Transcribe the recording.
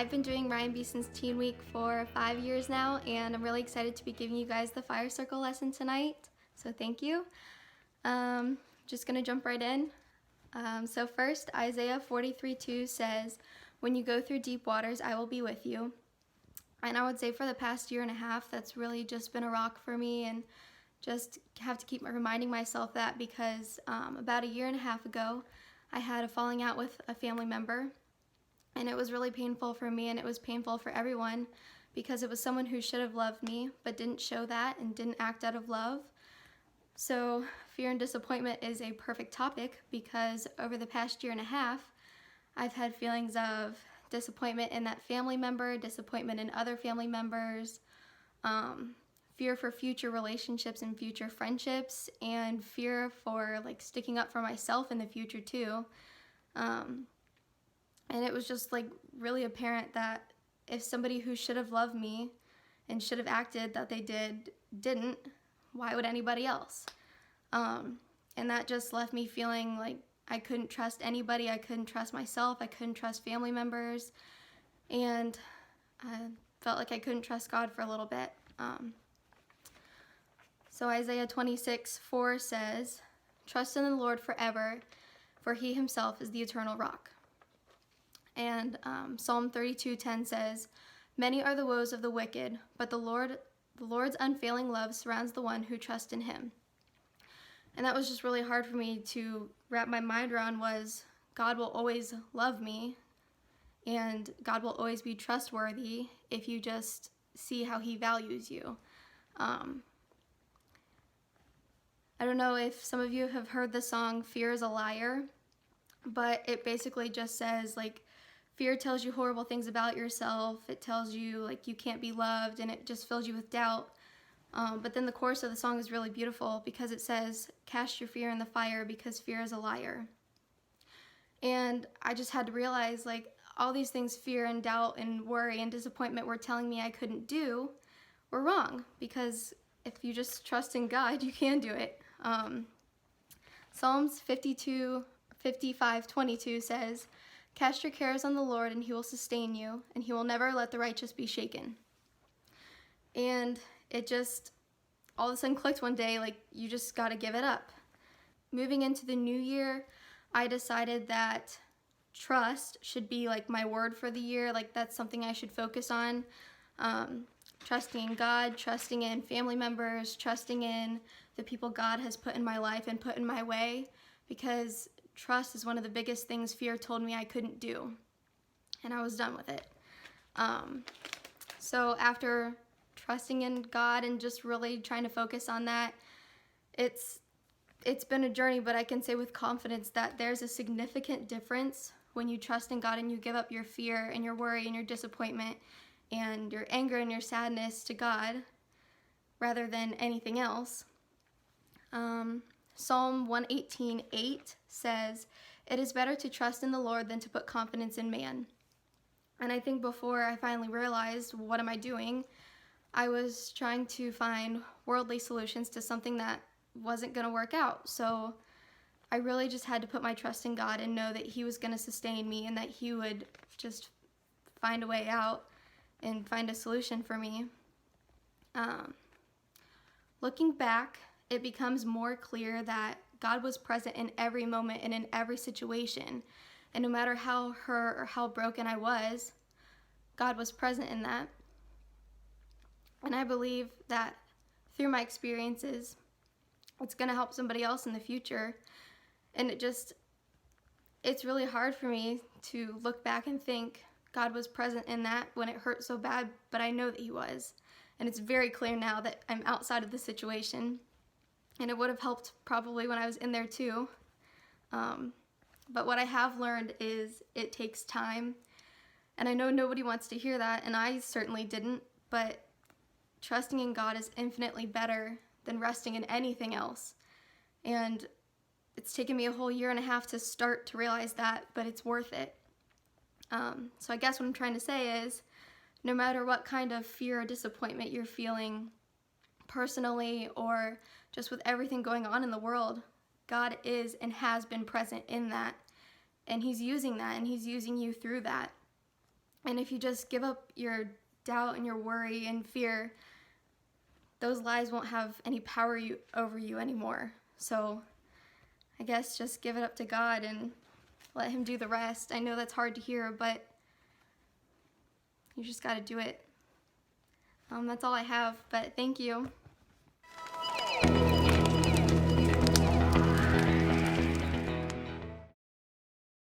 I've been doing Ryan Beeson's Teen Week for 5 years now, and I'm really excited to be giving you guys the Fire Circle lesson tonight, so thank you. Just gonna jump right in. So first, Isaiah 43:2 says, "When you go through deep waters, I will be with you." And I would say for the past year and a half, that's really just been a rock for me, and just have to keep reminding myself that because about a year and a half ago, I had a falling out with a family member, and it was really painful for me, and it was painful for everyone because it was someone who should have loved me but didn't show that and didn't act out of love. So fear and disappointment is a perfect topic because over the past year and a half, I've had feelings of disappointment in that family member, disappointment in other family members, fear for future relationships and future friendships, and fear for like sticking up for myself in the future too. And it was just like really apparent that if somebody who should have loved me and should have acted that they didn't, why would anybody else? And that just left me feeling like I couldn't trust anybody, I couldn't trust myself, I couldn't trust family members, and I felt like I couldn't trust God for a little bit. So Isaiah 26:4 says, "Trust in the Lord forever, for he himself is the eternal rock." And Psalm 32:10 says, "Many are the woes of the wicked, but the Lord's unfailing love surrounds the one who trusts in him." And that was just really hard for me to wrap my mind around, was God will always love me and God will always be trustworthy if you just see how he values you. I don't know if some of you have heard the song "Fear is a Liar," but it basically just says like fear tells you horrible things about yourself, it tells you like you can't be loved, and it just fills you with doubt. But then the chorus of the song is really beautiful because it says, "Cast your fear in the fire because fear is a liar." And I just had to realize like all these things fear and doubt and worry and disappointment were telling me I couldn't do were wrong, because if you just trust in God, you can do it. Psalms 55:22 says, "Cast your cares on the Lord and he will sustain you, and he will never let the righteous be shaken." And it just all of a sudden clicked one day, like you just got to give it up. Moving into the new year, I decided that trust should be like my word for the year, like that's something I should focus on. Trusting in God, trusting in family members, trusting in the people God has put in my life and put in my way, because trust is one of the biggest things fear told me I couldn't do, and I was done with it. So after trusting in God and just really trying to focus on that, it's been a journey, but I can say with confidence that there's a significant difference when you trust in God and you give up your fear and your worry and your disappointment and your anger and your sadness to God rather than anything else. Psalm 118:8 says, "It is better to trust in the Lord than to put confidence in man." And I think before I finally realized, what am I doing? I was trying to find worldly solutions to something that wasn't going to work out. So I really just had to put my trust in God and know that he was going to sustain me and that he would just find a way out and find a solution for me. Looking back, it becomes more clear that God was present in every moment and in every situation. And no matter how hurt or how broken I was, God was present in that. And I believe that through my experiences, it's going to help somebody else in the future. And it's really hard for me to look back and think God was present in that when it hurt so bad, but I know that he was. And it's very clear now that I'm outside of the situation. And it would have helped probably when I was in there too. But what I have learned is it takes time. And I know nobody wants to hear that, and I certainly didn't, but trusting in God is infinitely better than resting in anything else. And it's taken me a whole year and a half to start to realize that, but it's worth it. So I guess what I'm trying to say is, no matter what kind of fear or disappointment you're feeling personally or just with everything going on in the world, God is and has been present in that, and he's using that, and he's using you through that. And if you just give up your doubt and your worry and fear, those lies won't have any power over you anymore. So I guess just give it up to God and let him do the rest. I know that's hard to hear, but you just got to do it. That's all I have, but thank you.